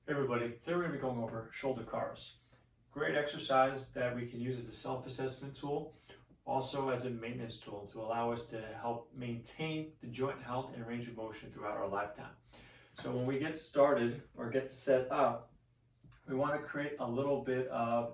Hey everybody, today we're going to be going over shoulder CARs. Great exercise that we can use as a self-assessment tool, also as a maintenance tool to allow us to help maintain the joint health and range of motion throughout our lifetime. So when we get started or get set up, we want to create a little bit of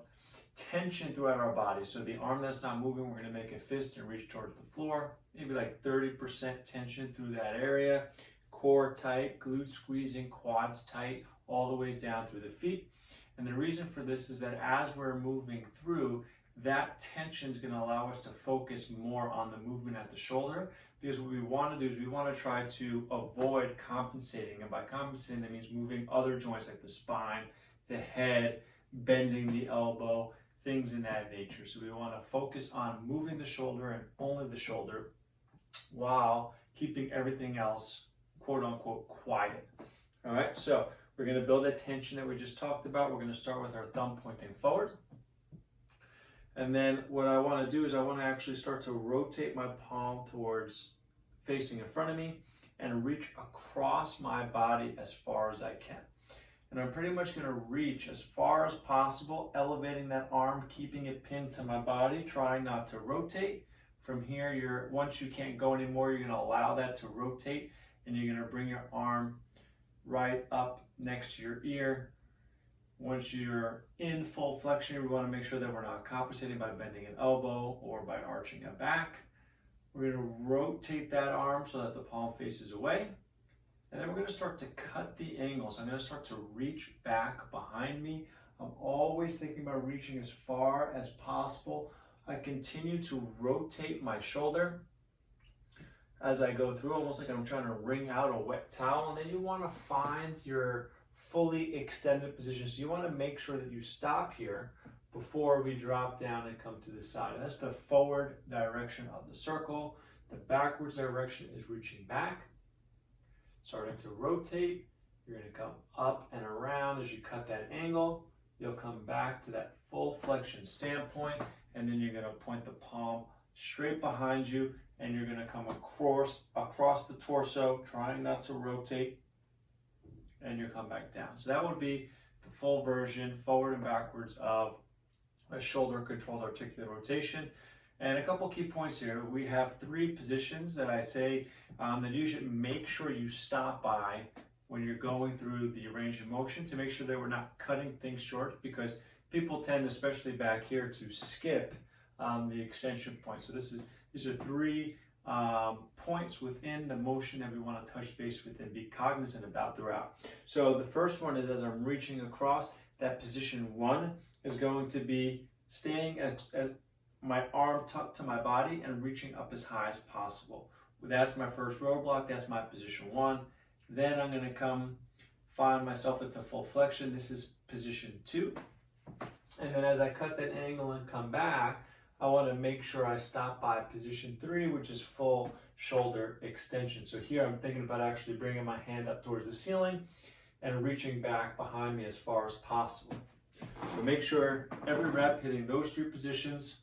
tension throughout our body. So the arm that's not moving, we're going to make a fist and reach towards the floor, maybe like 30% tension through that area. Core tight, glutes squeezing, quads tight, all the way down through the feet. And the reason for this is that as we're moving through, that tension is going to allow us to focus more on the movement at the shoulder, because what we want to do is we want to try to avoid compensating. And by compensating, that means moving other joints like the spine, the head, bending the elbow, things in that nature. So we want to focus on moving the shoulder and only the shoulder while keeping everything else quote unquote quiet. All right, so we're going to build that tension that we just talked about. We're going to start with our thumb pointing forward. And then what I want to do is I want to actually start to rotate my palm towards facing in front of me and reach across my body as far as I can. And I'm pretty much going to reach as far as possible, elevating that arm, keeping it pinned to my body, trying not to rotate. From here, once you can't go anymore, you're going to allow that to rotate, and you're going to bring your arm right up next to your ear. Once you're in full flexion, we want to make sure that we're not compensating by bending an elbow or by arching it back. We're going to rotate that arm so that the palm faces away. And then we're going to start to cut the angles. I'm going to start to reach back behind me. I'm always thinking about reaching as far as possible. I continue to rotate my shoulder as I go through, almost like I'm trying to wring out a wet towel. And then you want to find your fully extended position. So you want to make sure that you stop here before we drop down and come to the side. And that's the forward direction of the circle. The backwards direction is reaching back. Starting to rotate, you're going to come up and around as you cut that angle. You'll come back to that full flexion standpoint, and then you're going to point the palm straight behind you, and you're going to come across the torso, trying not to rotate, and you come back down. So that would be the full version, forward and backwards, of a shoulder controlled articular rotation. And a couple key points here. We have 3 positions that I say that you should make sure you stop by when you're going through the range of motion, to make sure that we're not cutting things short, because people tend, especially back here, to skip the extension point. So these are 3 points within the motion that we want to touch base with and be cognizant about throughout. So the first one is, as I'm reaching across, that position 1 is going to be staying at my arm tucked to my body and reaching up as high as possible. That's my first roadblock. That's my position 1. Then I'm going to find myself into full flexion. This is position 2. And then as I cut that angle and come back, I want to make sure I stop by position 3, which is full shoulder extension. So here I'm thinking about actually bringing my hand up towards the ceiling and reaching back behind me as far as possible. So make sure every rep hitting those 3 positions.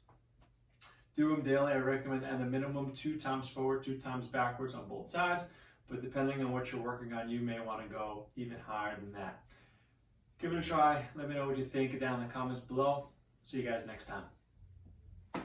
Do them daily. I recommend at a minimum 2 times forward, 2 times backwards on both sides. But depending on what you're working on, you may want to go even higher than that. Give it a try. Let me know what you think down in the comments below. See you guys next time.